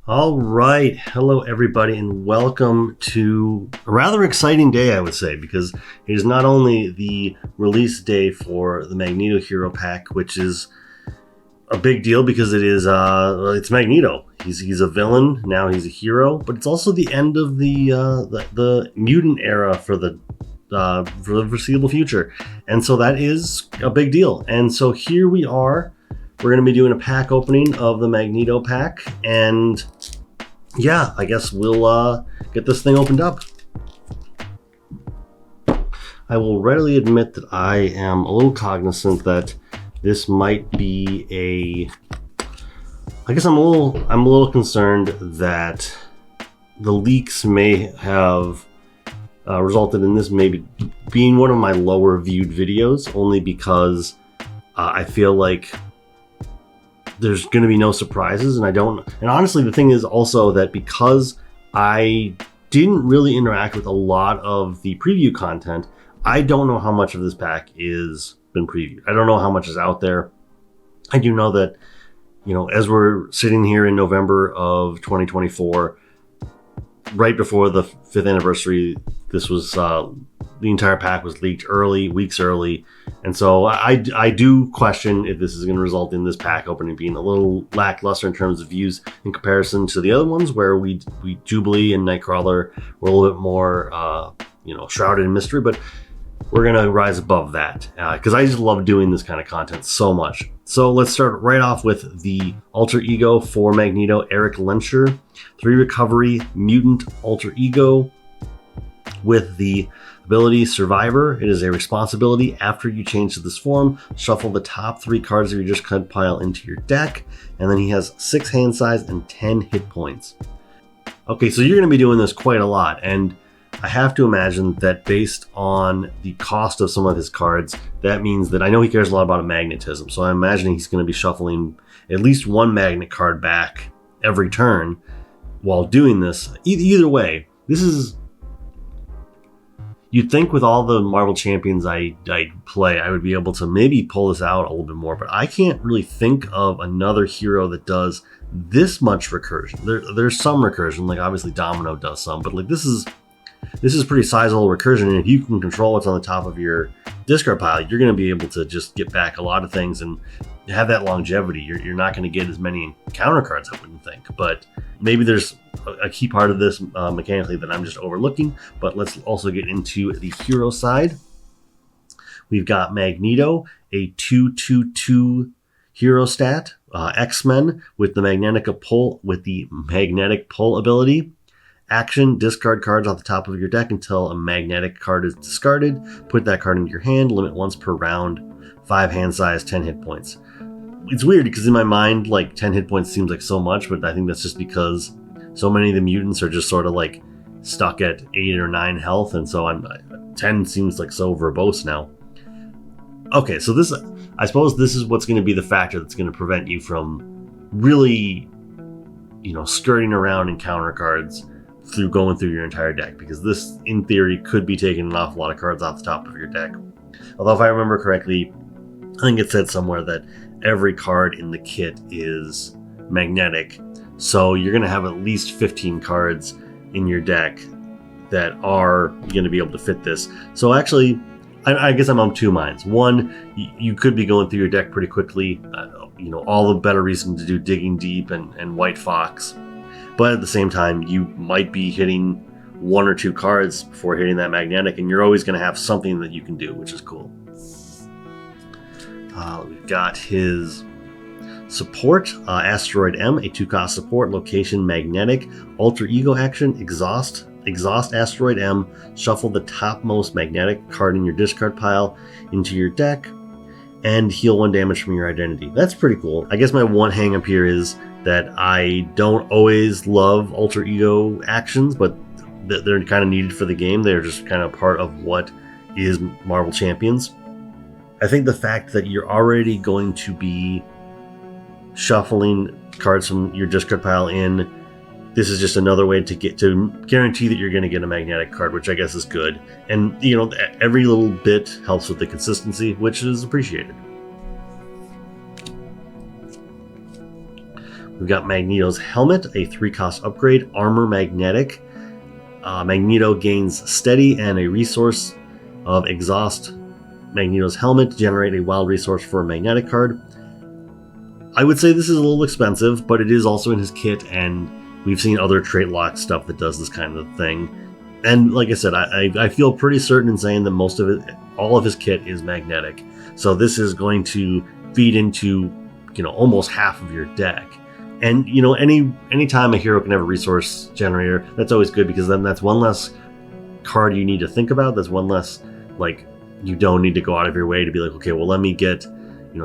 All right. Hello, everybody, and welcome to a rather exciting day, I would say, because it is not only the release day for the Magneto Hero pack, which is a big deal because it is it's Magneto. He's a villain, now he's a hero, but it's also the end of the mutant era for the foreseeable future. And so that is a big deal. And so here we are. We're going to be doing a pack opening of the Magneto pack, and yeah, I guess we'll get this thing opened up. I will readily admit that I am a little cognizant that this might be I guess I'm a little concerned that the leaks may have resulted in this maybe being one of my lower viewed videos, only because I feel like there's going to be no surprises, and honestly, the thing is also that because I didn't really interact with a lot of the preview content, I don't know how much of this pack is been previewed. I don't know how much is out there. I do know that, as we're sitting here in November of 2024, right before the 5th anniversary, this was the entire pack was leaked weeks early, and so I do question if this is going to result in this pack opening being a little lackluster in terms of views in comparison to the other ones, where we Jubilee and Nightcrawler were a little bit more shrouded in mystery. But we're going to rise above that because I just love doing this kind of content so much. So let's start right off with the alter ego for Magneto, Eric Lenscher, 3 recovery mutant alter ego with the ability Survivor. It is a responsibility. After you change to this form, shuffle the top 3 cards of your discard pile into your deck, and then he has 6 hand size and 10 hit points. Okay, so you're going to be doing this quite a lot, and I have to imagine that based on the cost of some of his cards, that means that I know he cares a lot about magnetism, so I'm imagining he's going to be shuffling at least one magnet card back every turn while doing this. Either way, this is... You'd think with all the Marvel Champions I play, I would be able to maybe pull this out a little bit more, but I can't really think of another hero that does this much recursion. There's some recursion, like obviously Domino does some, but like this is pretty sizable recursion, and if you can control what's on the top of your discard pile, you're going to be able to just get back a lot of things and have that longevity. You're not going to get as many encounter cards, I wouldn't think, but maybe there's a key part of this mechanically that I'm just overlooking. But let's also get into the hero side. We've got Magneto, a 2/2/2 hero stat, X-Men with the magnetic pull ability. Action, discard cards off the top of your deck until a magnetic card is discarded. Put that card into your hand, limit once per round, 5 hand size, 10 hit points. It's weird because in my mind, like 10 hit points seems like so much, but I think that's just because so many of the mutants are just sort of like stuck at 8 or 9 health, and so 10 seems like so verbose now. Okay, so I suppose this is what's going to be the factor that's going to prevent you from really, skirting around encounter cards through going through your entire deck, because this, in theory, could be taking an awful lot of cards off the top of your deck. Although if I remember correctly, I think it said somewhere that every card in the kit is magnetic, so you're going to have at least 15 cards in your deck that are going to be able to fit this. So actually, I guess I'm on 2 minds. One, you could be going through your deck pretty quickly, all the better reason to do Digging Deep and White Fox. But at the same time, you might be hitting 1 or 2 cards before hitting that magnetic, and you're always going to have something that you can do, which is cool. We've got his support, Asteroid M, a 2-cost support, location magnetic, alter ego action, exhaust Asteroid M, shuffle the topmost magnetic card in your discard pile into your deck, and heal 1 damage from your identity. That's pretty cool. I guess my one hang up here is that I don't always love alter ego actions, but they're kind of needed for the game. They're just kind of part of what is Marvel Champions. I think the fact that you're already going to be shuffling cards from your discard pile in, this is just another way to guarantee that you're going to get a magnetic card, which I guess is good. And, every little bit helps with the consistency, which is appreciated. We've got Magneto's helmet, a 3-cost upgrade, armor magnetic. Magneto gains steady and a resource of exhaust Magneto's helmet to generate a wild resource for a magnetic card. I would say this is a little expensive, but it is also in his kit, and we've seen other trait lock stuff that does this kind of thing. And like I said, I feel pretty certain in saying that most of it, all of his kit is magnetic. So this is going to feed into, almost half of your deck. And, anytime a hero can have a resource generator, that's always good, because then that's one less card you need to think about. That's one less, you don't need to go out of your way to be like, okay, well, let me get,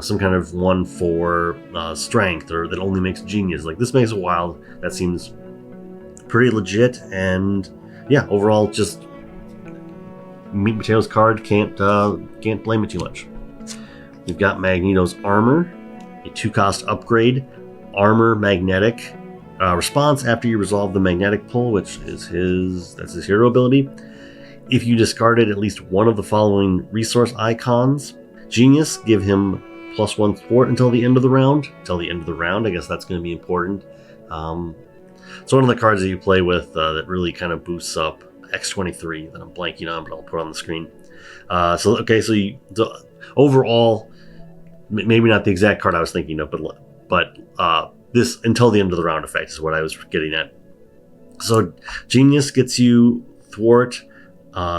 some kind of one for strength, or that only makes genius. This makes it wild. That seems pretty legit. And yeah, overall, just meat and potatoes card. Can't blame it too much. We've got Magneto's armor, a 2-cost upgrade, armor magnetic, response after you resolve the magnetic pull, which is his hero ability. If you discarded at least one of the following resource icons, genius, give him +1 thwart until the end of the round. I guess that's going to be important. It's one of the cards that you play with that really kind of boosts up X23 that I'm blanking on, but I'll put on the screen. So overall, maybe not the exact card I was thinking of, but this until the end of the round effect is what I was getting at. So genius gets you thwart,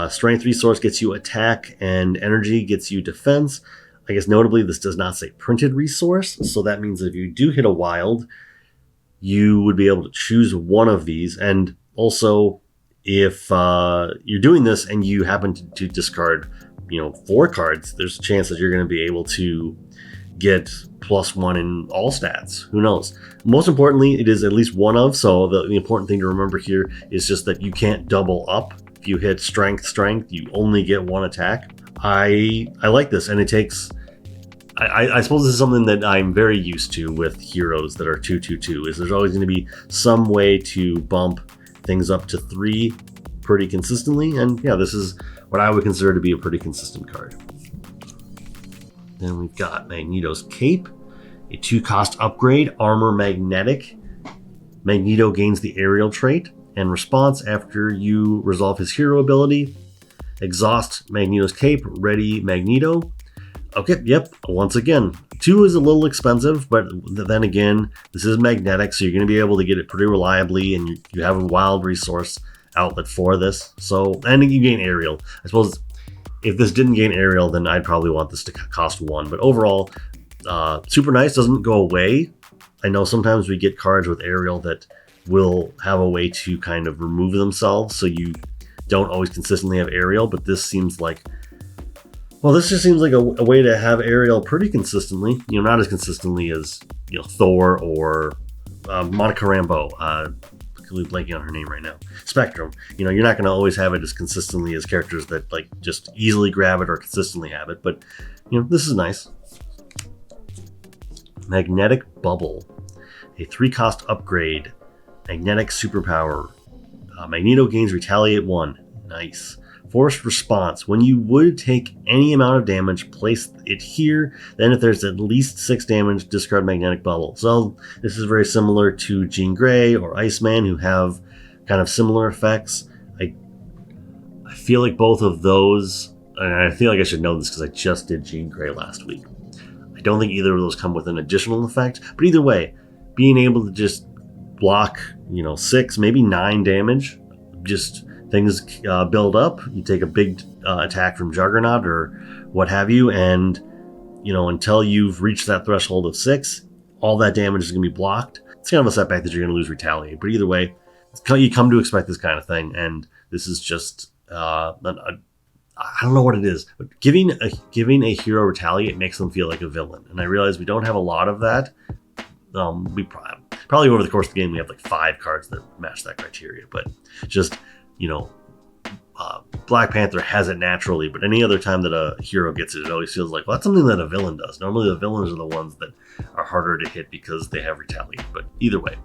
strength resource gets you attack, and energy gets you defense. I guess notably, this does not say printed resource, so that means if you do hit a wild, you would be able to choose one of these. And also, if you're doing this and you happen to discard, 4 cards, there's a chance that you're going to be able to get +1 in all stats. Who knows? Most importantly, it is at least one of, so the important thing to remember here is just that you can't double up. If you hit strength, you only get 1 attack. I like this, and it takes... I suppose this is something that I'm very used to with heroes that are 2/2/2, is there's always going to be some way to bump things up to 3 pretty consistently, and yeah, this is what I would consider to be a pretty consistent card. Then we've got Magneto's cape, a 2-cost upgrade, armor magnetic. Magneto gains the aerial trait, and response after you resolve his hero ability. Exhaust Magneto's cape, ready Magneto. Okay, yep, once again, 2 is a little expensive, but then again, this is magnetic, so you're going to be able to get it pretty reliably, and you have a wild resource outlet for this. So, and you gain aerial. I suppose if this didn't gain aerial, then I'd probably want this to cost 1. But overall, super nice, doesn't go away. I know sometimes we get cards with aerial that will have a way to kind of remove themselves, so you don't always consistently have aerial, but this seems like... Well, this just seems like a way to have aerial pretty consistently. Not as consistently as Thor or Monica Rambeau. I'm blanking on her name right now. Spectrum. You're not going to always have it as consistently as characters that just easily grab it or consistently have it. But this is nice. Magnetic Bubble, a 3-cost upgrade. Magnetic superpower. Magneto gains Retaliate 1. Nice. Forced response. When you would take any amount of damage, place it here. Then if there's at least 6 damage, discard Magnetic Bubble. So this is very similar to Jean Grey or Iceman, who have kind of similar effects. I feel like both of those, and I feel like I should know this because I just did Jean Grey last week. I don't think either of those come with an additional effect, but either way, being able to just block, 6, maybe 9 damage, just... Things build up, you take a big attack from Juggernaut or what have you, and until you've reached that threshold of 6, all that damage is going to be blocked. It's kind of a setback that you're going to lose Retaliate, but either way, you come to expect this kind of thing, and this is just I don't know what it is, but giving a hero Retaliate makes them feel like a villain, and I realize we don't have a lot of that. We probably over the course of the game we have 5 cards that match that criteria, but just Black Panther has it naturally, but any other time that a hero gets it, it always feels like, well, that's something that a villain does. Normally the villains are the ones that are harder to hit because they have Retaliate, but either way.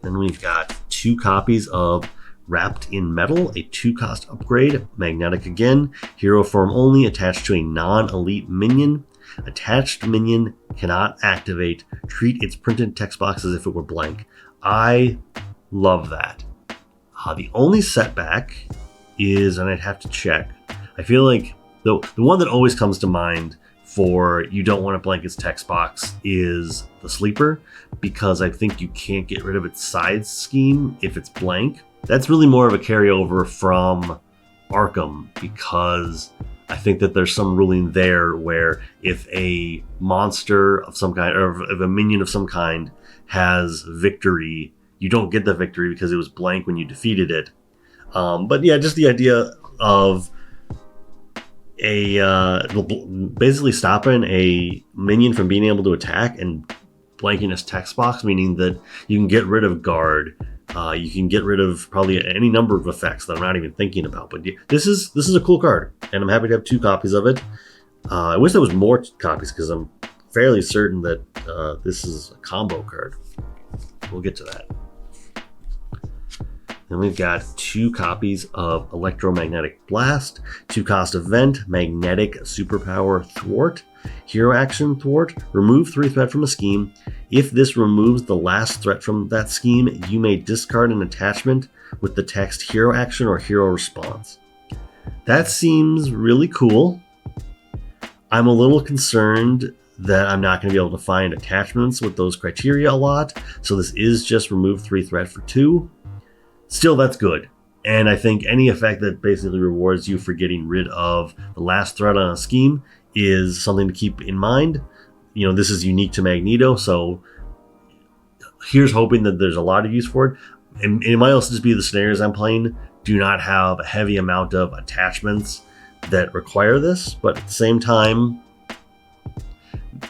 Then we've got 2 copies of Wrapped in Metal, a 2-cost upgrade, magnetic again, hero form only, attached to a non-elite minion. Attached minion cannot activate. Treat its printed text box as if it were blank. I love that. The only setback is, and I'd have to check, I feel like the one that always comes to mind for you don't want to blank its text box is the sleeper, because I think you can't get rid of its side scheme if it's blank. That's really more of a carryover from Arkham, because I think that there's some ruling there where if a monster of some kind, or if a minion of some kind has victory, you don't get the victory because it was blank when you defeated it. But yeah, just the idea of basically stopping a minion from being able to attack and blanking its text box, meaning that you can get rid of guard, you can get rid of probably any number of effects that I'm not even thinking about. But this is a cool card, and I'm happy to have 2 copies of it. I wish there was more copies, because I'm fairly certain that this is a combo card. We'll get to that. Then we've got 2 copies of Electromagnetic Blast, 2-cost event, Magnetic Superpower Thwart, Hero Action Thwart, remove 3 threat from a scheme. If this removes the last threat from that scheme, you may discard an attachment with the text Hero Action or Hero Response. That seems really cool. I'm a little concerned that I'm not going to be able to find attachments with those criteria a lot, so this is just remove 3 threat for 2. Still, that's good. And I think any effect that basically rewards you for getting rid of the last threat on a scheme is something to keep in mind. You know, this is unique to Magneto, so here's hoping that there's a lot of use for it. And it might also just be the scenarios I'm playing do not have a heavy amount of attachments that require this, but at the same time,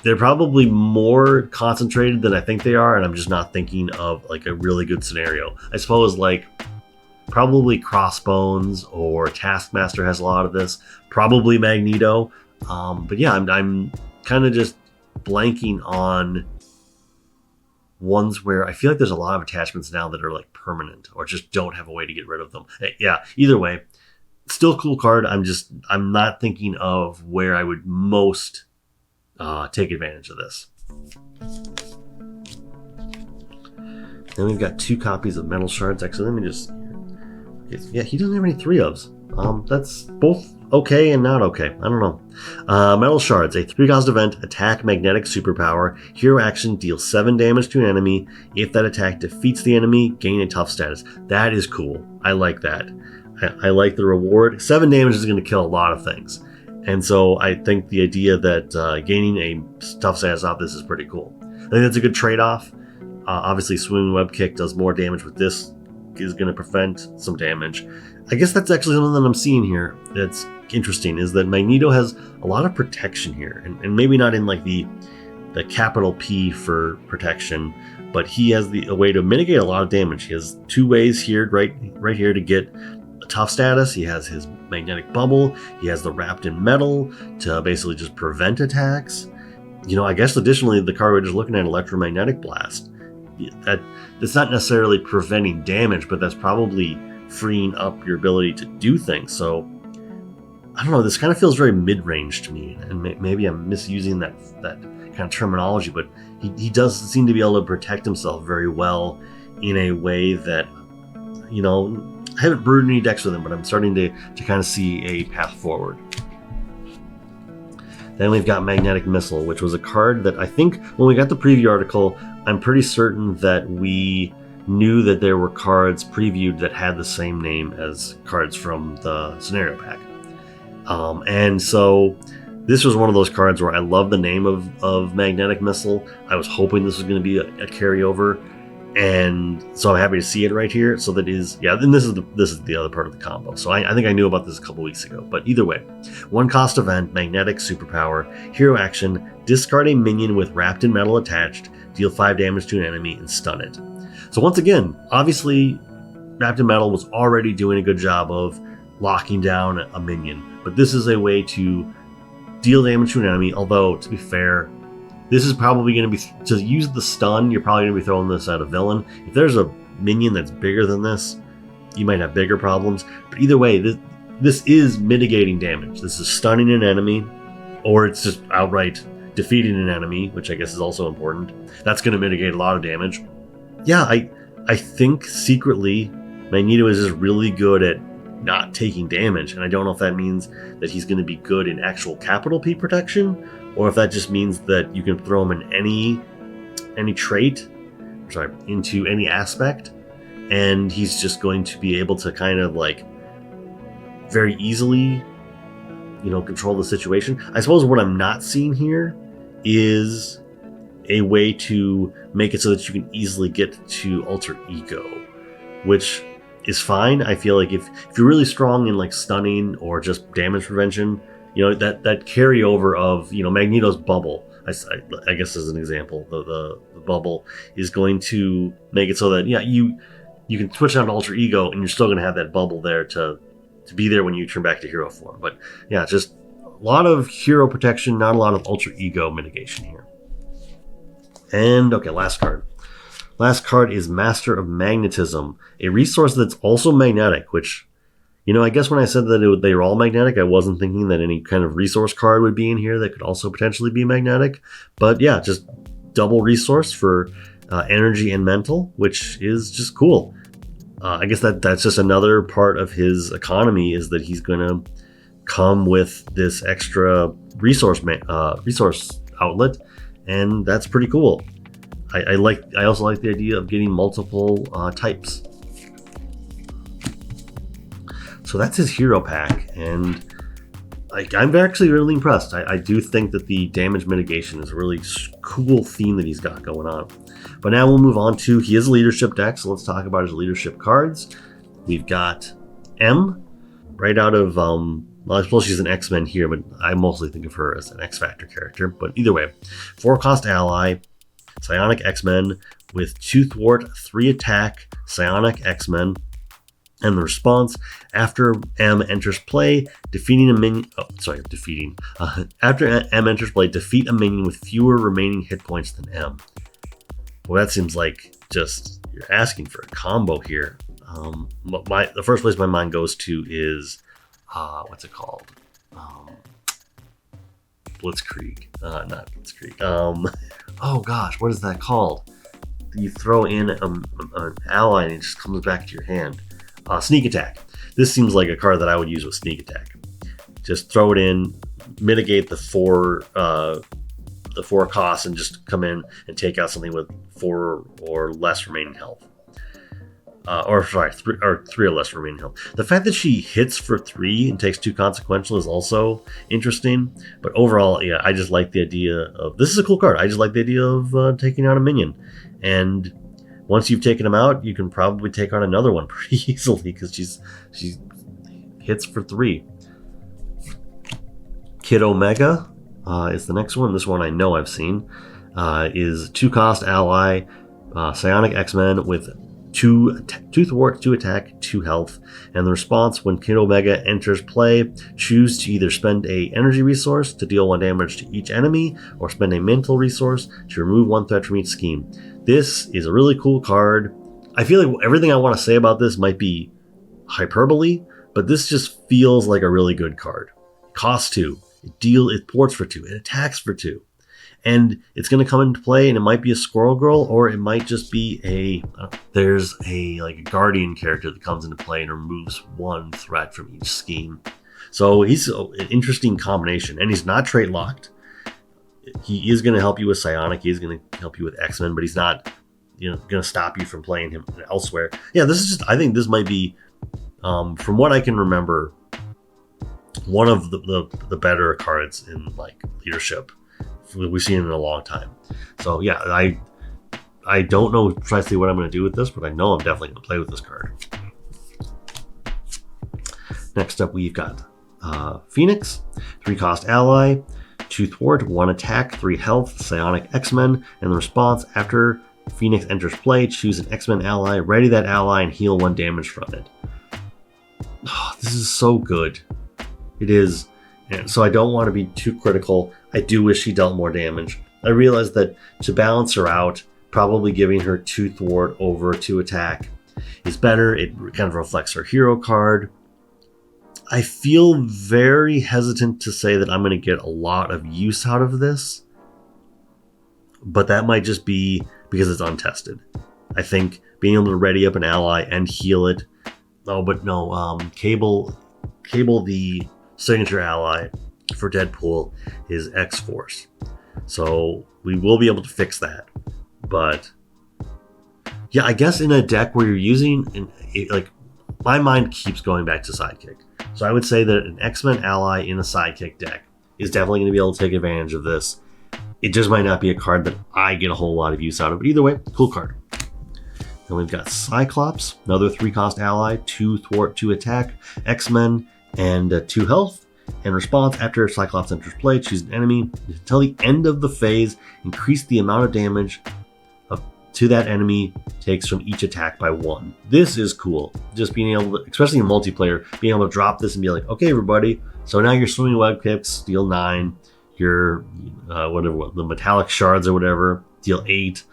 they're probably more concentrated than I think they are, and I'm just not thinking of like a really good scenario. I suppose like probably Crossbones or Taskmaster has a lot of this, probably Magneto. But yeah, I'm kind of just blanking on ones where I feel like there's a lot of attachments now that are like permanent or just don't have a way to get rid of them. Yeah, either way, still cool card. I'm not thinking of where I would most take advantage of this. Then we've got 2 copies of Metal Shards. Actually, let me just... Yeah, he doesn't have any 3-ofs. That's both okay and not okay. I don't know. Metal Shards, a 3-cost event, attack magnetic superpower, hero action, deal 7 damage to an enemy. If that attack defeats the enemy, gain a tough status. That is cool. I like that. I like the reward. 7 damage is going to kill a lot of things. And so I think the idea that gaining a tough status off this is pretty cool. I think that's a good trade-off. Obviously, Swimming Web Kick does more damage, but this is going to prevent some damage. I guess that's actually something that I'm seeing here that's interesting, is that Magneto has a lot of protection here. And maybe not in like the capital P for protection, but he has a way to mitigate a lot of damage. He has 2 ways here, right here, to get a tough status. He has his magnetic bubble. He has the wrapped in metal to basically just prevent attacks. You know, I guess additionally, the card we're just looking at, Electromagnetic Blast, that's not necessarily preventing damage, but that's probably freeing up your ability to do things. So I don't know, this kind of feels very mid-range to me, and maybe I'm misusing that kind of terminology, but he does seem to be able to protect himself very well in a way that, you know, I haven't brewed any decks with him, but I'm starting to kind of see a path forward. Then we've got Magnetic Missile, which was a card that I think when we got the preview article, I'm pretty certain that we knew that there were cards previewed that had the same name as cards from the scenario pack. And so this was one of those cards where I love the name of Magnetic Missile. I was hoping this was going to be a carryover, and so I'm happy to see it right here. So that is, yeah, and this is the other part of the combo. So I think I knew about this a couple weeks ago, but either way, 1-cost event, magnetic superpower, hero action, discard a minion with wrapped in metal attached, deal 5 damage to an enemy, and stun it. So once again, obviously, wrapped in metal was already doing a good job of locking down a minion, but this is a way to deal damage to an enemy. Although, to be fair, this is probably going to be, to use the stun, you're probably going to be throwing this at a villain. If there's a minion that's bigger than this, you might have bigger problems. But either way, this is mitigating damage. This is stunning an enemy, or it's just outright defeating an enemy, which I guess is also important. That's going to mitigate a lot of damage. Yeah, I think secretly Magneto is just really good at not taking damage, and I don't know if that means that he's going to be good in actual capital P protection, or if that just means that you can throw him in any trait, into any aspect, and he's just going to be able to kind of like very easily, control the situation. I suppose what I'm not seeing here is a way to make it so that you can easily get to alter ego, which is fine. I feel like if you're really strong in like stunning or just damage prevention, that carryover of Magneto's bubble, I guess as an example, the bubble is going to make it so that you can switch down to alter ego and you're still going to have that bubble there to be there when you turn back to hero form. But yeah, just a lot of hero protection, not a lot of alter ego mitigation here. And okay, last card. Last card is Master of Magnetism, a resource that's also magnetic, which, I guess when I said that they were all magnetic, I wasn't thinking that any kind of resource card would be in here that could also potentially be magnetic. But yeah, just double resource for energy and mental, which is just cool. I guess that's just another part of his economy, is that he's going to come with this extra resource outlet, and that's pretty cool. I also like the idea of getting multiple types. So that's his hero pack, and I'm actually really impressed. I do think that the damage mitigation is a really cool theme that he's got going on. But now we'll move on to his leadership deck, so let's talk about his leadership cards. We've got M, right out of, I suppose she's an X-Men here, but I mostly think of her as an X-Factor character. But either way, 4-cost ally, Psionic X-Men with 2 thwart, 3 attack, Psionic X-Men. And the response, after M enters play, defeating a minion... after M enters play, defeat a minion with fewer remaining hit points than M. Well, that seems like just you're asking for a combo here. The first place my mind goes to is... what's it called? Blitzkrieg. Not Blitzkrieg. Oh gosh, what is that called? You throw in an ally and it just comes back to your hand. Sneak attack. This seems like a card that I would use with sneak attack. Just throw it in, mitigate the four costs, and just come in and take out something with 4 or less remaining health. 3 or less remaining health. The fact that she hits for 3 and takes 2 consequential is also interesting. But overall, yeah, I just like the idea of... This is a cool card. I just like the idea of taking out a minion. And once you've taken him out, you can probably take on another one pretty easily, because she hits for 3. Kid Omega is the next one. This one I know I've seen. Is 2-cost ally, Psionic X-Men with 2 thwart, 2 attack, 2 health. And the response, when Kid Omega enters play, choose to either spend a energy resource to deal 1 damage to each enemy, or spend a mental resource to remove 1 threat from each scheme. This is a really cool card. I feel like everything I want to say about this might be hyperbole, but this just feels like a really good card. It costs 2. It ports for 2. It attacks for 2. And it's going to come into play, and it might be a Squirrel Girl, or it might just be there's a Guardian character that comes into play and removes 1 threat from each scheme. So he's an interesting combination, and he's not trait locked. He is going to help you with Psionic. He's going to help you with X-Men, but he's not, going to stop you from playing him elsewhere. Yeah, this is I think this might be, from what I can remember, one of the better cards in leadership we've seen in a long time. So yeah, I don't know precisely what I'm going to do with this, but I know I'm definitely going to play with this card. Next up, we've got Phoenix, 3-cost ally, 2 thwart, 1 attack, 3 health, Psionic X-Men, and the response, after Phoenix enters play, choose an X-Men ally, ready that ally, and heal 1 damage from it. Oh, this is so good. It is. And so I don't want to be too critical. I do wish she dealt more damage. I realize that to balance her out, probably giving her 2 thwart over 2 attack is better. It kind of reflects her hero card. I feel very hesitant to say that I'm going to get a lot of use out of this, but that might just be because it's untested. I think being able to ready up an ally and heal it. Oh, but no, Cable, the signature ally for Deadpool, is X-Force. So we will be able to fix that. But yeah, I guess in a deck where you're using, like, my mind keeps going back to Sidekick. So I would say that an X-Men ally in a Sidekick deck is definitely going to be able to take advantage of this. It just might not be a card that I get a whole lot of use out of. But either way, cool card. Then we've got Cyclops, another 3-cost ally, 2 thwart, 2 attack, X-Men, and 2 health. In response, after Cyclops enters play, choose an enemy. Until the end of the phase, increase the amount of damage to that enemy takes from each attack by 1. This is cool. Just being able to, especially in multiplayer, being able to drop this and be like, okay, everybody, so now you're swimming web kicks, deal 9, your whatever, the metallic shards or whatever, deal 8,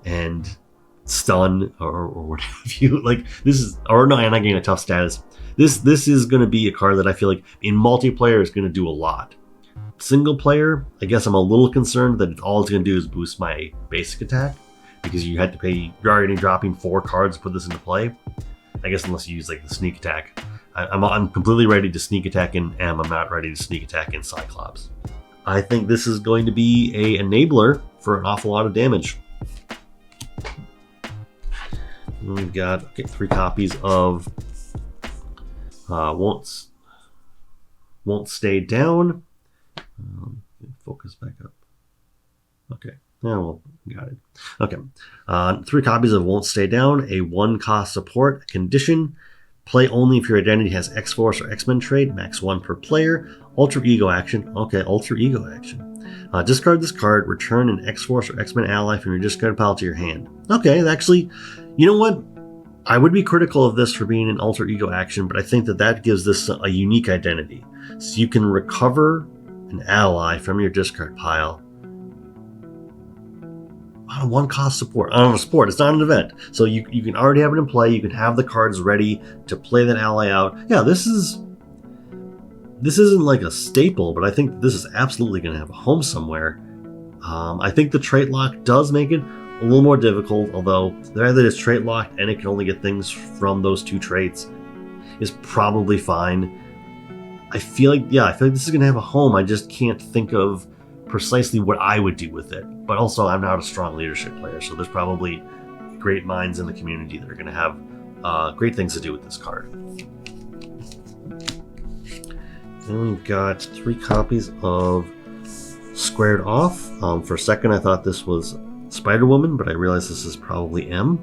and stun or what have you. Like, this is, or no, and I'm getting a tough status. This is going to be a card that I feel like in multiplayer is going to do a lot. Single player, I guess I'm a little concerned that all it's going to do is boost my basic attack, because you had to pay, you're already dropping 4 cards to put this into play. I guess unless you use like the sneak attack. I'm completely ready to sneak attack in M. I'm not ready to sneak attack in Cyclops. I think this is going to be a enabler for an awful lot of damage. And we've got 3 copies of Won't Stay Down. Focus back up. Okay. Yeah, well, got it. Okay. 3 copies of Won't Stay Down, a 1-cost support, a condition. Play only if your identity has X-Force or X-Men trait, max 1 per player. Alter Ego action. Okay, Alter Ego action. Discard this card, return an X-Force or X-Men ally from your discard pile to your hand. Okay, actually, you know what? I would be critical of this for being an Alter Ego action, but I think that gives this a unique identity. So you can recover an ally from your discard pile on a 1-cost support. On a support, it's not an event. So you can already have it in play. You can have the cards ready to play that ally out. Yeah, this isn't like a staple, but I think this is absolutely going to have a home somewhere. I think the trait lock does make it a little more difficult, although the fact that it's trait locked and it can only get things from those 2 traits is probably fine. I feel like this is going to have a home. I just can't think of precisely what I would do with it. But also, I'm not a strong leadership player, so there's probably great minds in the community that are going to have great things to do with this card. Then we've got 3 copies of Squared Off. For a second, I thought this was Spider-Woman, but I realize this is probably M.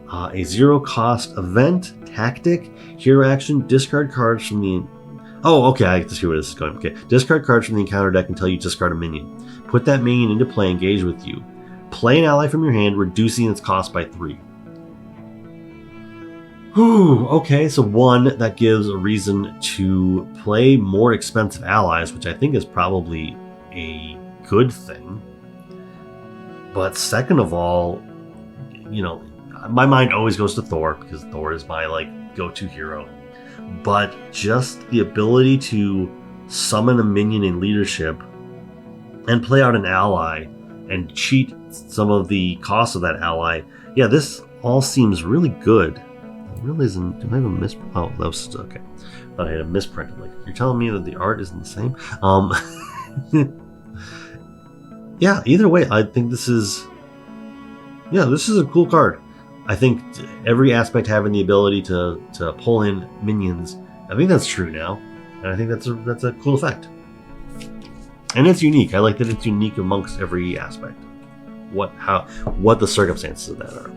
A 0-cost event, tactic, hero action, discard cards from the... Oh, okay, I see where this is going. Okay, discard cards from the encounter deck until you discard a minion. Put that minion into play, engage with you. Play an ally from your hand, reducing its cost by 3. Whew, okay, so 1, that gives a reason to play more expensive allies, which I think is probably a good thing. But second of all, you know, my mind always goes to Thor, because Thor is my, like, go-to hero. But just the ability to summon a minion in leadership and play out an ally and cheat some of the cost of that ally, yeah, this all seems really good. It really isn't. Do I have a misprint? Oh, that was okay. I thought I had a misprint. Like, you're telling me that the art isn't the same? Yeah, either way, I think this is a cool card. I think every aspect having the ability to pull in minions, I think that's true now, and I think that's a cool effect. And it's unique. I like that it's unique amongst every aspect. What the circumstances of that are.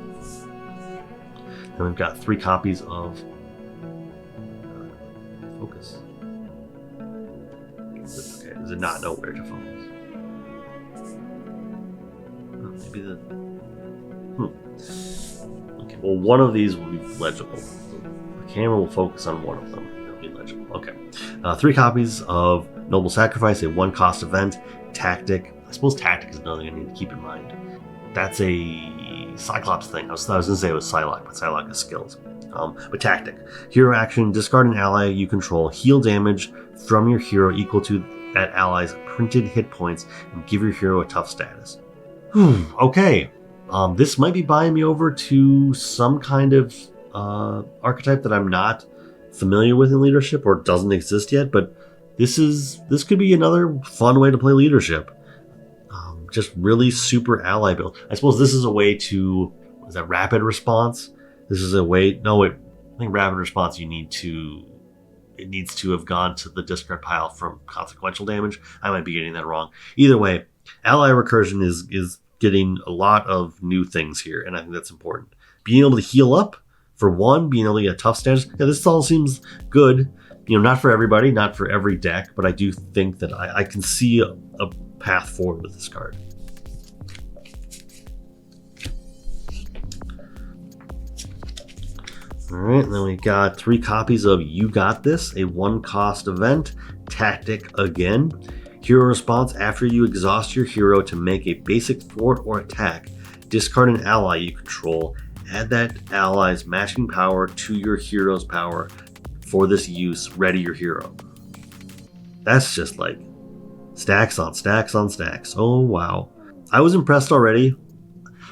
And we've got 3 copies of Focus. Okay, does it not know where to focus? Oh, maybe the. Okay, well, one of these will be legible. The camera will focus on one of them. It'll be legible. Okay. 3 copies of Noble Sacrifice, a 1-cost event, tactic. I suppose tactic is another thing I need to keep in mind. That's a Cyclops thing. I was going to say it was Psylocke, but Psylocke is skills. But tactic. Hero action, discard an ally you control, heal damage from your hero equal to that ally's printed hit points, and give your hero a tough status. Okay, this might be buying me over to some kind of archetype that I'm not familiar with in leadership or doesn't exist yet, but this could be another fun way to play leadership. Just really super ally build. I suppose this is a way to, is that rapid response? This is a way, no, I think rapid response it needs to have gone to the discard pile from consequential damage. I might be getting that wrong. Either way, ally recursion is getting a lot of new things here, and I think that's important. Being able to heal up, for one, being able to get a tough status. Yeah, this all seems good. Not for everybody, not for every deck, but I do think that I can see a path forward with this card. All right, and then we got 3 copies of You Got This, a 1-cost event, Tactic again. Hero response: after you exhaust your hero to make a basic thwart or attack, discard an ally you control, add that ally's matching power to your hero's power. For this use, ready your hero. That's just like stacks on stacks on stacks. Oh, wow. I was impressed already.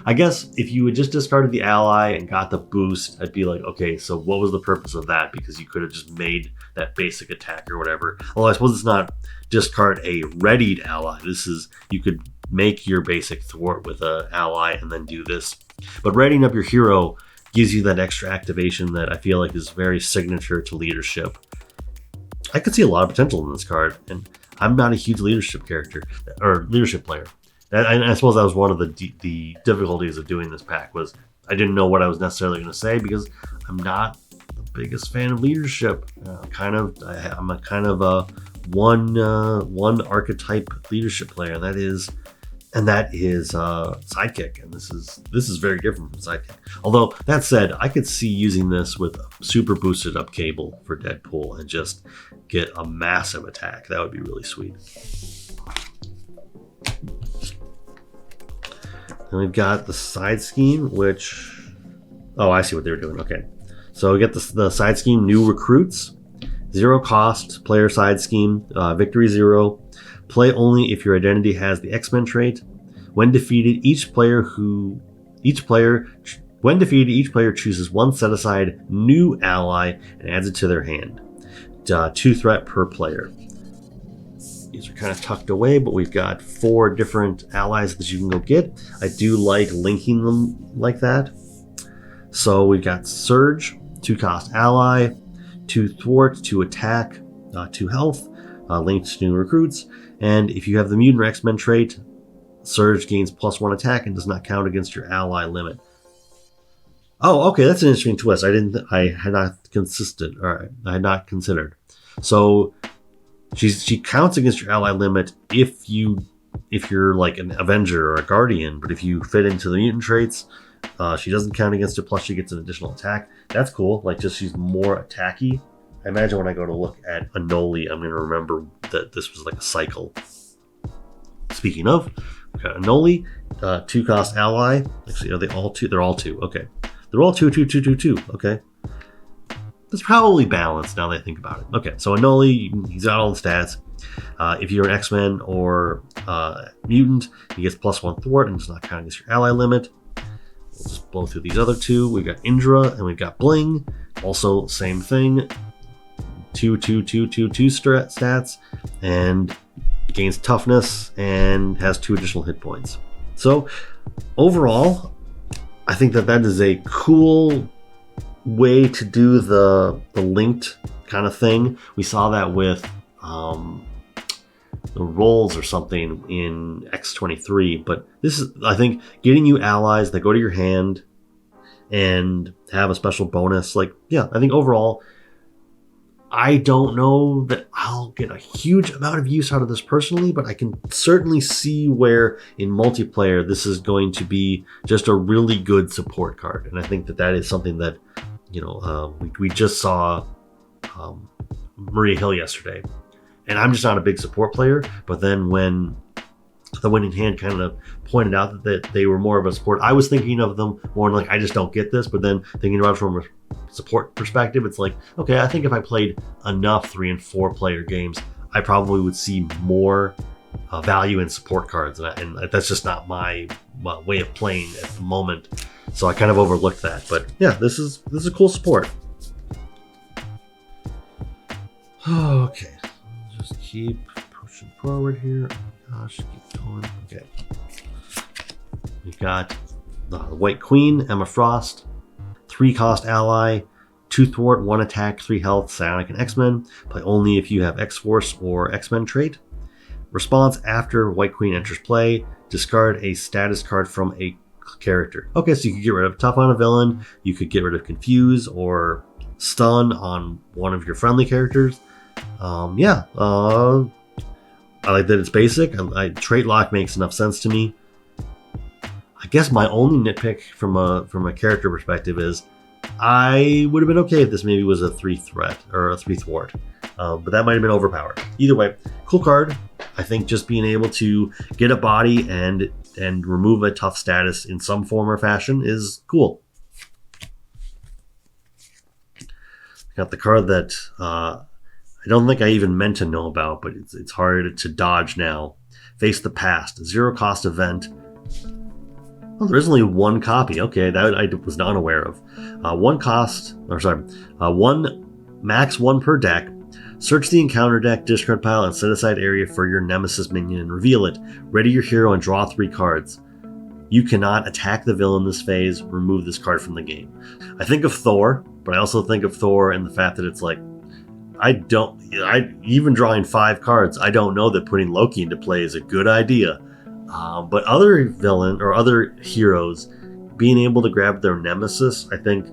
I guess if you had just discarded the ally and got the boost, I'd be like, okay, so what was the purpose of that? Because you could have just made that basic attack or whatever. Although I suppose it's not discard a readied ally. This is, you could make your basic thwart with an ally and then do this. But readying up your hero gives you that extra activation that I feel like is very signature to leadership. I could see a lot of potential in this card, and I'm not a huge leadership character or leadership player. And I suppose that was one of the difficulties of doing this pack, was I didn't know what I was necessarily going to say because I'm not the biggest fan of leadership. I'm a kind of a one archetype leadership player, and that is Sidekick, and this is very different from Sidekick. Although that said, I could see using this with a super boosted up Cable for Deadpool and just get a massive attack. That would be really sweet. Then we've got the side scheme, which, oh, I see what they were doing. Okay, so we get the side scheme, new recruits, 0 cost player side scheme, victory 0. Play only if your identity has the X-Men trait. When defeated, each player chooses 1 set-aside new ally and adds it to their hand. 2 threat per player. These are kind of tucked away, but we've got 4 different allies that you can go get. I do like linking them like that. So we've got Surge, 2-cost ally, 2 thwart, 2 attack, 2 health, linked to new recruits. And if you have the Mutant or X-Men trait, Surge gains +1 attack and does not count against your ally limit. Oh, okay, that's an interesting twist. I had not considered. So she counts against your ally limit if you're like an Avenger or a Guardian, but if you fit into the mutant traits, she doesn't count against it, plus she gets an additional attack. That's cool, like just she's more attacky. I imagine when I go to look at Anoli, I'm going to remember that this was like a cycle. Speaking of, we've got Anoli, 2-cost ally. Actually, are they all 2? They're all 2. Okay. They're all 2, 2, 2, 2, 2. Okay. That's probably balanced now that I think about it. Okay, so Anoli, he's got all the stats. If you're an X-Men or mutant, he gets +1 thwart and does not count against your ally limit. We'll just blow through these other 2. We've got Indra and we've got Bling. Also, same thing. 2, 2, 2, 2, 2 stats, and gains toughness and has 2 additional hit points. So overall, I think that is a cool way to do the linked kind of thing. We saw that with the rolls or something in X23, but this is, I think, getting you allies that go to your hand and have a special bonus. Like, yeah, I think overall, I don't know that I'll get a huge amount of use out of this personally, but I can certainly see where in multiplayer this is going to be just a really good support card. And I think that is something that, we just saw Maria Hill yesterday. And I'm just not a big support player, but then when the winning hand kind of pointed out that they were more of a support, I was thinking of them more like, I just don't get this, but then thinking about it from a support perspective, it's like, okay, I think if I played enough 3 and 4 player games, I probably would see more value in support cards, and that's just not my way of playing at the moment. So I kind of overlooked that. But yeah, this is a cool support. Okay, just keep pushing forward here. Oh gosh, keep going. Okay, we've got the White Queen, Emma Frost, 3-cost ally, 2 thwart, 1 attack, 3 health, psionic and X-Men. Play only if you have X-Force or X-Men trait. Response: after White Queen enters play, discard a status card from a character. Okay, so you could get rid of Tough on a villain, you could get rid of Confuse or Stun on one of your friendly characters. I like that it's basic. Trait lock makes enough sense to me. I guess my only nitpick from a character perspective is I would have been okay if this maybe was a 3 threat or a 3 thwart, but that might have been overpowered. Either way, cool card. I think just being able to get a body and remove a tough status in some form or fashion is cool. Got the card that I don't think I even meant to know about, but it's hard to dodge now. Face the Past, 0-cost event. Oh, there is only 1 copy. Okay, that I was not aware of. 1 max 1 per deck. Search the encounter deck, discard pile, and set aside area for your Nemesis minion and reveal it. Ready your hero and draw 3 cards. You cannot attack the villain this phase. Remove this card from the game. I think of Thor, but I also think of Thor and the fact that it's like, even drawing 5 cards, I don't know that putting Loki into play is a good idea. But other villain or other heroes being able to grab their Nemesis, I think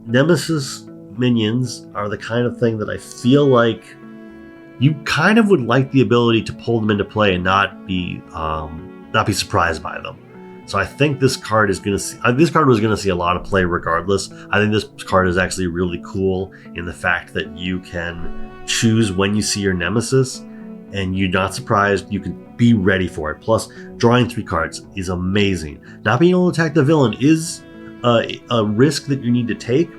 Nemesis minions are the kind of thing that I feel like you kind of would like the ability to pull them into play and not be surprised by them. So I think this card was going to see a lot of play regardless. I think this card is actually really cool in the fact that you can choose when you see your Nemesis and you're not surprised. You can be ready for it. Plus, drawing 3 cards is amazing. Not being able to attack the villain is a risk that you need to take,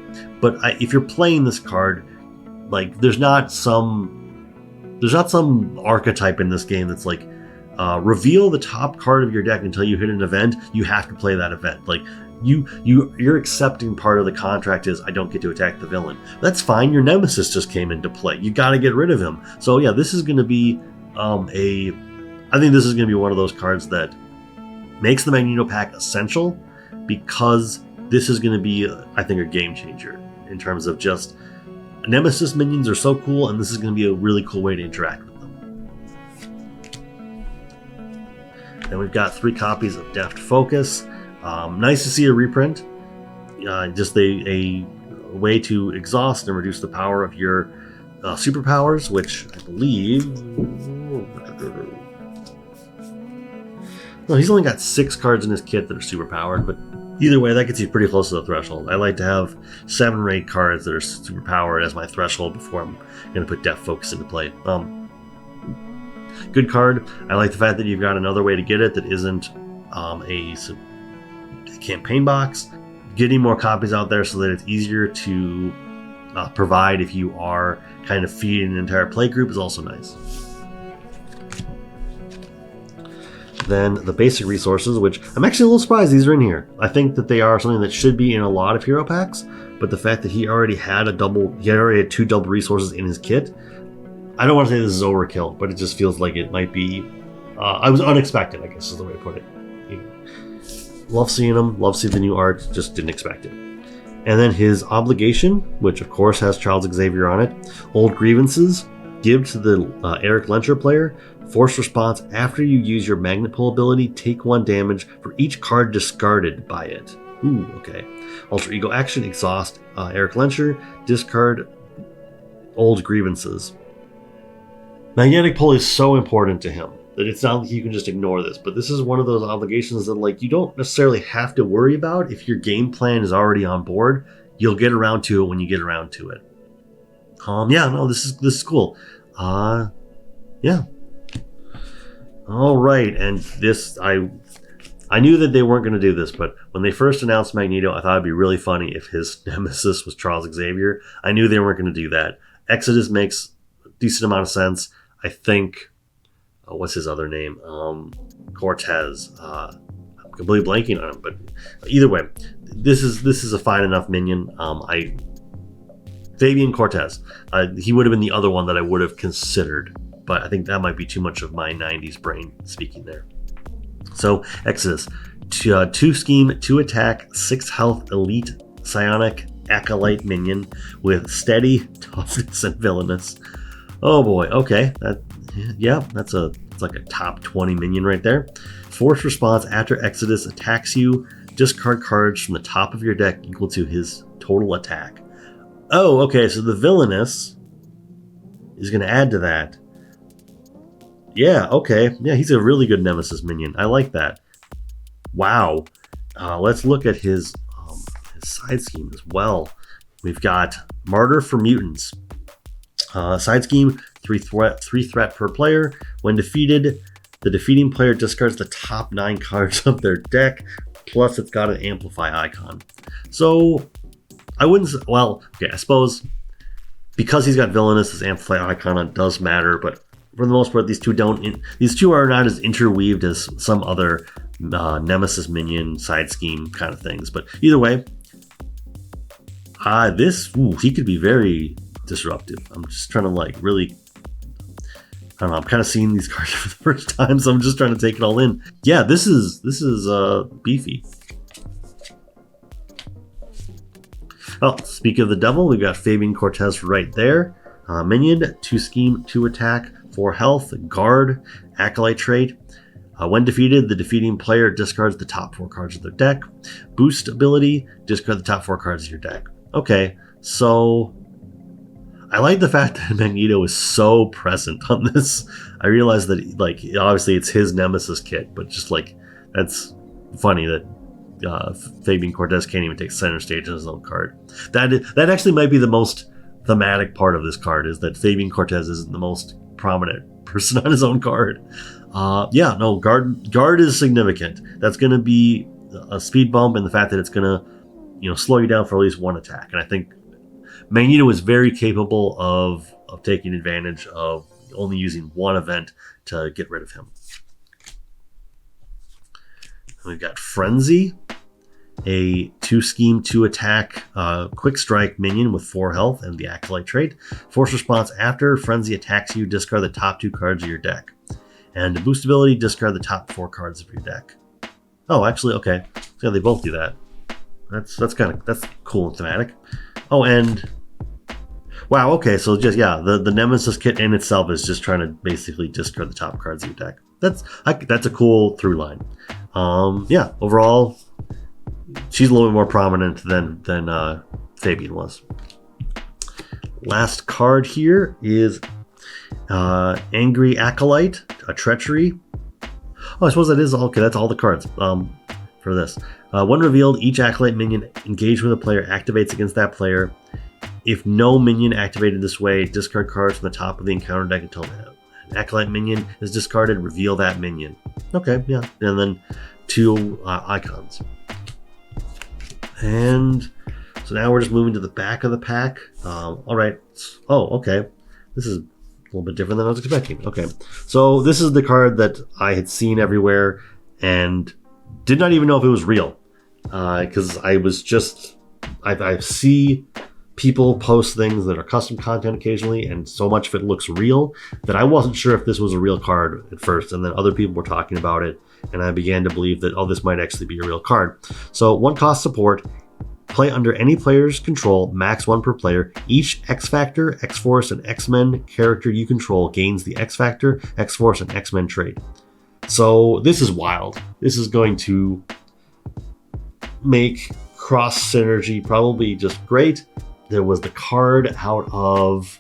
but if you're playing this card, like there's not some archetype in this game that's like reveal the top card of your deck until you hit an event. You have to play that event. Like you're accepting part of the contract is I don't get to attack the villain. That's fine. Your Nemesis just came into play. You got to get rid of him. So yeah, this is going to be I think this is going to be one of those cards that makes the Magneto pack essential, because this is going to be, I think, a game changer in terms of just Nemesis minions are so cool, and this is going to be a really cool way to interact with them. Then we've got 3 copies of Deft Focus. Nice to see a reprint. Just a way to exhaust and reduce the power of your superpowers, which I believe... Well, he's only got 6 cards in his kit that are superpowered, but either way, that gets you pretty close to the threshold. I like to have 7 or 8 cards that are superpowered as my threshold before I'm going to put Deft Focus into play. Good card. I like the fact that you've got another way to get it that isn't a campaign box. Getting more copies out there so that it's easier to provide if you are kind of feeding an entire play group is also nice. Then the basic resources, which I'm actually a little surprised these are in here. I think that they are something that should be in a lot of hero packs, but the fact that he already had 2 double resources in his kit, I don't want to say this is overkill, but it just feels like it might be, I was unexpected, I guess is the way to put it. Love seeing him, love seeing the new art, just didn't expect it. And then his obligation, which of course has Charles Xavier on it. Old Grievances, give to the Eric Lencher player. Force response: after you use your magnet pull ability, take 1 damage for each card discarded by it. Ooh, okay. Alter Ego action: exhaust Eric Lencher, discard Old Grievances. Magnetic pull is so important to him that it's not like you can just ignore this, but this is one of those obligations that like you don't necessarily have to worry about. If your game plan is already on board, you'll get around to it when you get around to it. This is cool. Yeah. All right, and this, I knew that they weren't going to do this, but when they first announced Magneto, I thought it'd be really funny if his nemesis was Charles Xavier. I knew they weren't going to do that. Exodus makes a decent amount of sense. I think what's his other name? Cortez. I'm completely blanking on him, but either way, this is a fine enough minion. Fabian Cortez. He would have been the other one that I would have considered, but I think that might be too much of my 90s brain speaking there. So Exodus, 2 scheme, 2 attack, 6 health, elite psionic acolyte minion with steady, toughness, and villainous. Oh boy, okay, it's like a top 20 minion right there. Force response after Exodus attacks you, discard cards from the top of your deck equal to his total attack. Oh, okay, so the villainous is going to add to that. Yeah, okay. Yeah, he's a really good Nemesis minion. I like that. Wow. Let's look at his side scheme as well. We've got Martyr for Mutants. Side scheme, 3 threat per player. When defeated, the defeating player discards the top 9 cards of their deck, plus it's got an amplify icon. So I wouldn't, well, okay, I suppose because he's got villainous, this amplify icon does matter, but for the most part, these two are not as interweaved as some other Nemesis minion side scheme kind of things. But either way, he could be very disruptive. I'm just trying to really, I don't know, I'm kind of seeing these cards for the first time, so I'm just trying to take it all in. Yeah, this is beefy. Oh, speaking of the devil, we've got Fabian Cortez right there. Minion, 2 scheme, 2 attack, 4 health, guard, acolyte trait. When defeated, the defeating player discards the top 4 cards of their deck. Boost ability, discard the top 4 cards of your deck. Okay, so I like the fact that Magneto is so present on this. I realize that, obviously it's his Nemesis kit, but just that's funny that Fabian Cortez can't even take center stage in his own card. That actually might be the most thematic part of this card, is that Fabian Cortez isn't the most prominent person on his own card. Guard is significant. That's going to be a speed bump, and the fact that it's going to slow you down for at least 1 attack. And I think Magneto is very capable of taking advantage of only using 1 event to get rid of him. We've got Frenzy, a 2 scheme, 2 attack, quick strike minion with 4 health and the acolyte trait. Force response after Frenzy attacks you, discard the top 2 cards of your deck. And boost ability, discard the top 4 cards of your deck. Oh, actually, okay. So they both do that. That's cool and thematic. Oh, and wow, okay, so just the Nemesis kit in itself is just trying to basically discard the top cards of your deck. That's a cool through line. Overall, she's a little bit more prominent than Fabian was. Last card here is Angry Acolyte, a treachery. Oh, I suppose that is okay. That's all the cards for this. When revealed, each Acolyte minion engaged with a player activates against that player. If no minion activated this way, discard cards from the top of the encounter deck until an Acolyte minion is discarded. Reveal that minion. Okay, yeah, and then 2 icons. And so now we're just moving to the back of the pack. All right. Oh, okay. This is a little bit different than I was expecting. Okay. So this is the card that I had seen everywhere and did not even know if it was real. Because I see people post things that are custom content occasionally, and so much of it looks real that I wasn't sure if this was a real card at first. And then other people were talking about it, and I began to believe that, this might actually be a real card. So 1 cost support, play under any player's control, max 1 per player. Each X-Factor, X-Force, and X-Men character you control gains the X-Factor, X-Force, and X-Men trait. So this is wild. This is going to make cross synergy probably just great. There was the card out of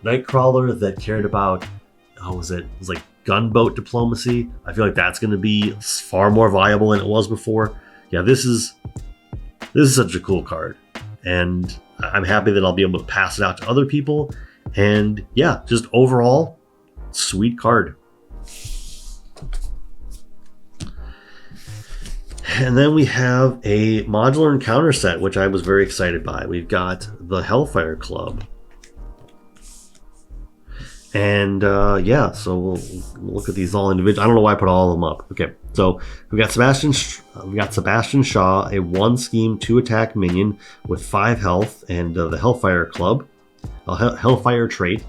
Nightcrawler that cared about, it was like gunboat diplomacy. I feel like that's going to be far more viable than it was before. Yeah, this is such a cool card, and I'm happy that I'll be able to pass it out to other people. And yeah, just overall, sweet card. And then we have a modular encounter set, which I was very excited by. We've got the Hellfire Club. And yeah, so we'll look at these all individually. I don't know why I put all of them up. Okay, so we got Sebastian Shaw, a 1 scheme 2 attack minion with 5 health, and the Hellfire Club, Hellfire trait,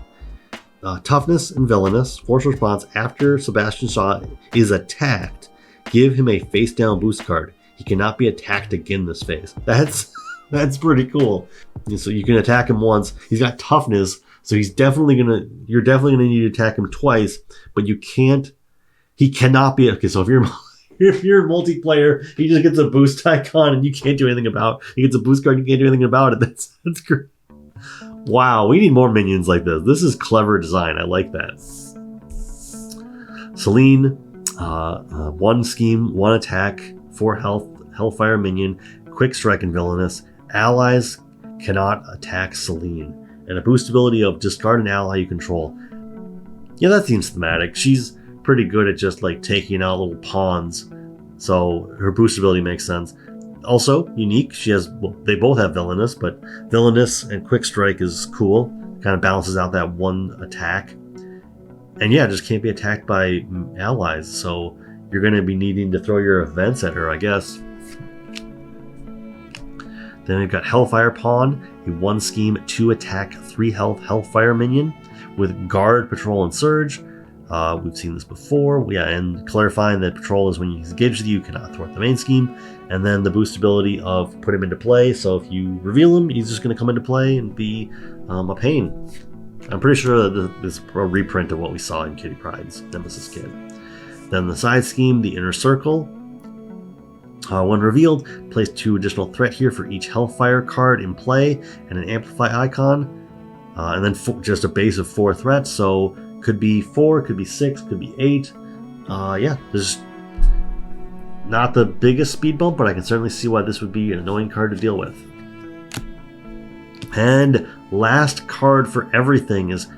toughness and villainous. Force response: after Sebastian Shaw is attacked, give him a face down boost card. He cannot be attacked again this phase. That's pretty cool. So you can attack him once. He's got toughness. So you're definitely gonna need to attack him twice, but he cannot be, okay, so if you're a multiplayer, he just gets a boost icon and you can't do anything about it. He gets a boost card and you can't do anything about it. That's great. Wow, we need more minions like this. This is clever design. I like that. Celine, 1 scheme, 1 attack, 4 health, Hellfire minion, quick strike and villainous. Allies cannot attack Celine. And a boost ability of discard an ally you control. Yeah, that seems thematic. She's pretty good at just like taking out little pawns, so her boost ability makes sense. Also unique, they both have villainous, but villainous and quick strike is cool. Kind of balances out that 1 attack. And yeah, just can't be attacked by allies, so you're going to be needing to throw your events at her, I guess. Then we've got Hellfire Pawn, a 1 scheme 2 attack 3 health Hellfire minion with guard, patrol, and surge. We've seen this before. Yeah, and clarifying that patrol is when he's engaged with you cannot thwart the main scheme. And then the boost ability of put him into play. So if you reveal him, he's just going to come into play and be a pain. I'm pretty sure that this is a reprint of what we saw in Kitty Pryde's Nemesis Kid. Then the side scheme, the Inner Circle. When revealed, place 2 additional threat here for each Hellfire card in play and an Amplify icon. And then just a base of 4 threats, so could be 4, could be 6, could be 8. Yeah, there's not the biggest speed bump, but I can certainly see why this would be an annoying card to deal with. And last card for everything is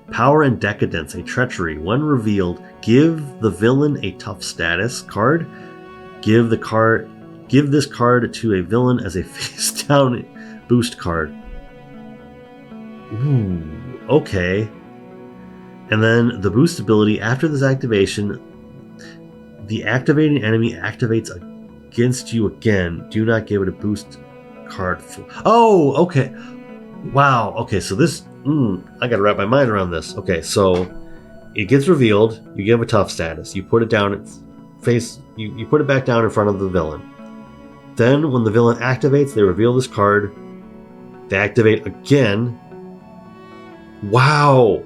Power and Decadence, a treachery. When revealed, give the villain a tough status card. Give this card to a villain as a face down boost card. Ooh, okay. And then the boost ability, after this activation, the activating enemy activates against you again. Do not give it a boost card. Oh, okay. Wow. Okay, so this, I gotta wrap my mind around this. Okay, so it gets revealed, you give a tough status, you put it down, you put it back down in front of the villain. Then when the villain activates, they reveal this card, they activate again. Wow.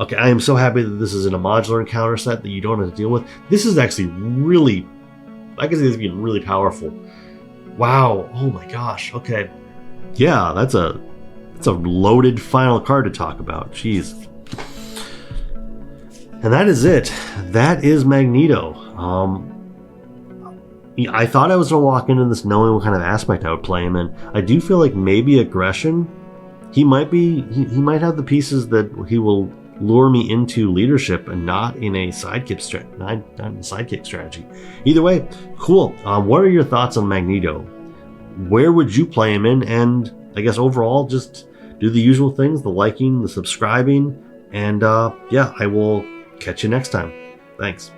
Okay, I am so happy that this is in a modular encounter set that you don't have to deal with. This is actually really, I can see this being really powerful. Wow, oh my gosh, okay. Yeah, that's a loaded final card to talk about, jeez. And that is it. That is Magneto. I thought I was going to walk into this knowing what kind of aspect I would play him in. I do feel like maybe aggression. He might have the pieces that he will lure me into leadership and not in a sidekick strategy. Either way, cool. What are your thoughts on Magneto? Where would you play him in? And I guess overall, just do the usual things, the liking, the subscribing, and yeah, I will catch you next time. Thanks.